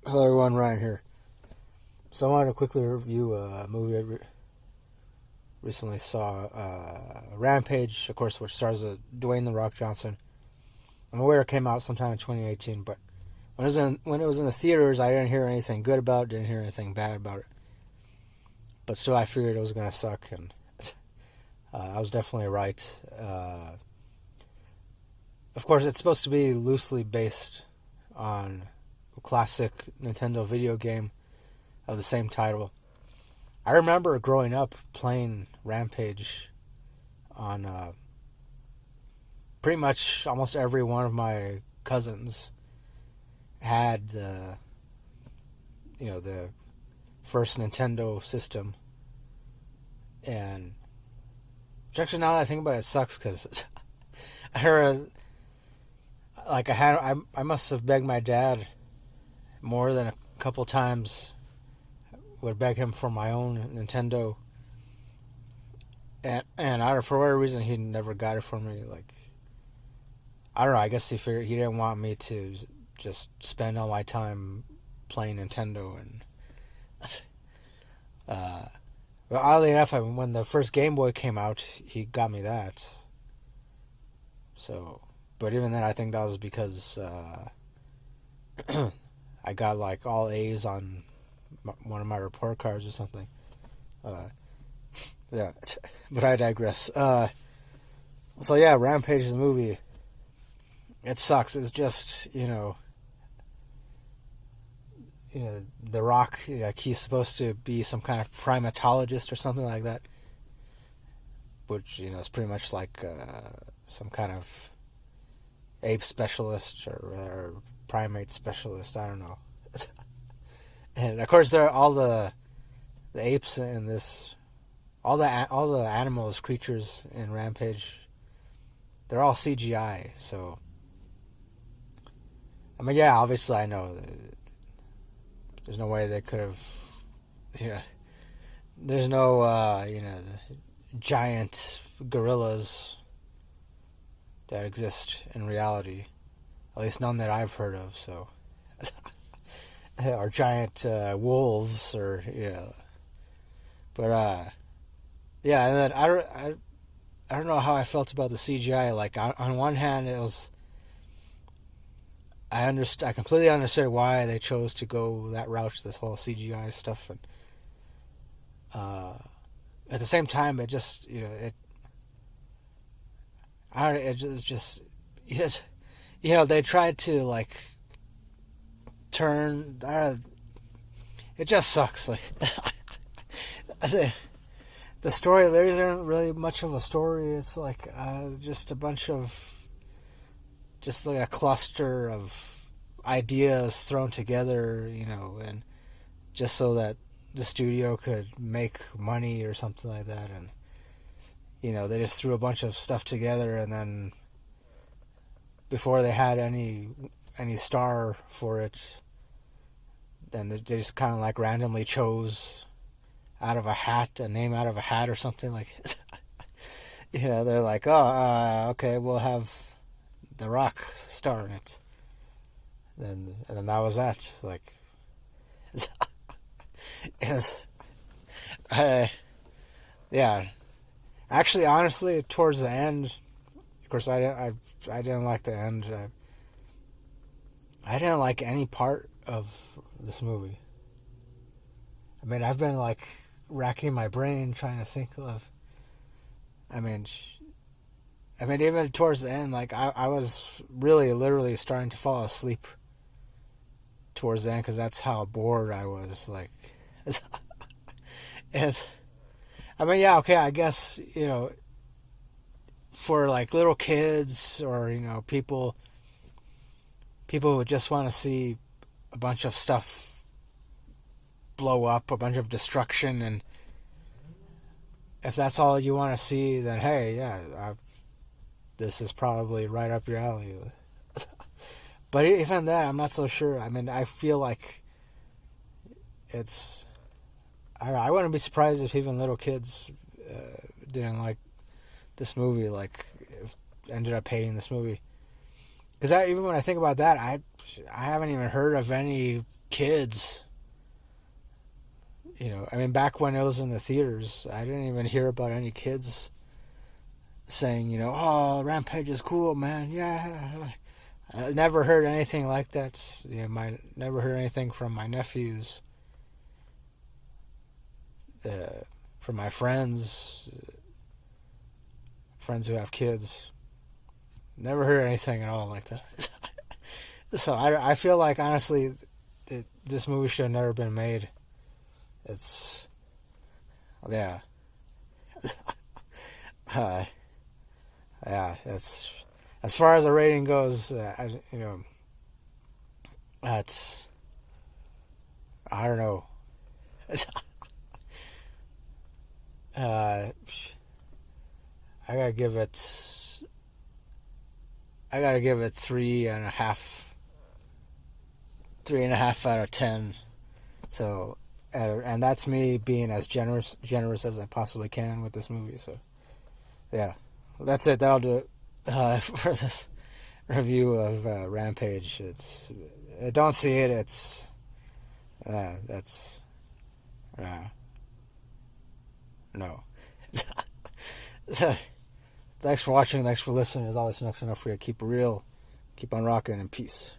Hello everyone, Ryan here. So I wanted to quickly review a movie I recently saw, Rampage, of course, which stars Dwayne "The Rock" Johnson. I'm aware it came out sometime in 2018, but when it was in the theaters, I didn't hear anything good about it, didn't hear anything bad about it. But still, I figured it was going to suck, and I was definitely right. Of course, it's supposed to be loosely based on a classic Nintendo video game of the same title. I remember growing up playing Rampage on pretty much almost every one of my cousins had the first Nintendo system, and which actually, now that I think about it, sucks because I heard I must have begged my dad more than a couple times. Would beg him for my own Nintendo, and for whatever reason he never got it for me. Like, I don't know. I guess he figured he didn't want me to just spend all my time playing Nintendo. And well, oddly enough, when the first Game Boy came out, he got me that. So, but even then, I think that was because I got like all A's on one of my report cards or something. Yeah, but I digress. So yeah, Rampage is the movie. It sucks. It's just The Rock. Like, he's supposed to be some kind of primatologist or something like that, which is pretty much like some kind of ape specialist or primate specialist. I don't know. And of course, there are all the apes in this, all the animals, creatures in Rampage. They're all CGI. So, I mean, yeah, obviously, I know there's no way they could have. There's no giant gorillas that exist in reality, at least none that I've heard of. So. Or giant wolves, or but yeah. And then I don't know how I felt about the CGI. Like, on one hand, it was, I completely understood why they chose to go that route, this whole CGI stuff, and at the same time, it just they tried to like turn. It just sucks. Like, the story, there isn't really much of a story. It's like just a bunch of, just like a cluster of ideas thrown together, and just so that the studio could make money or something like that. And they just threw a bunch of stuff together, and then before they had any star for it, then they just kind of like randomly chose a name out of a hat or something. Like, they're like, okay, we'll have The Rock star in it. And then that was that. Like, yeah. Actually, honestly, towards the end, of course, I didn't like the end. I didn't like any part of this movie. I mean, I've been like racking my brain trying to think of. I mean, even towards the end, like I was really literally starting to fall asleep towards the end, because that's how bored I was. Like, and I mean, yeah, okay, I guess for like little kids, or people who just want to see a bunch of stuff blow up, a bunch of destruction, and if that's all you want to see, then hey, yeah, this is probably right up your alley. But even then, I'm not so sure. I mean, I feel like it's, I don't know, I wouldn't be surprised if even little kids didn't like this movie, like ended up hating this movie. Because even when I think about that, I haven't even heard of any kids. I mean, back when it was in the theaters, I didn't even hear about any kids saying, oh, Rampage is cool, man. Yeah. I never heard anything like that. Never heard anything from my nephews, from my friends who have kids. Never heard anything at all like that. So I feel like, honestly, this movie should have never been made. It's, yeah. Yeah, that's, as far as the rating goes, that's, I don't know. uh, I gotta give it, three and a half out of 10. So, and that's me being as generous as I possibly can with this movie. So, yeah, that's it. That'll do it for this review of Rampage. Don't see it. It's that's no. Thanks for watching. Thanks for listening. As always, next enough for you. Keep it real. Keep on rocking, and peace.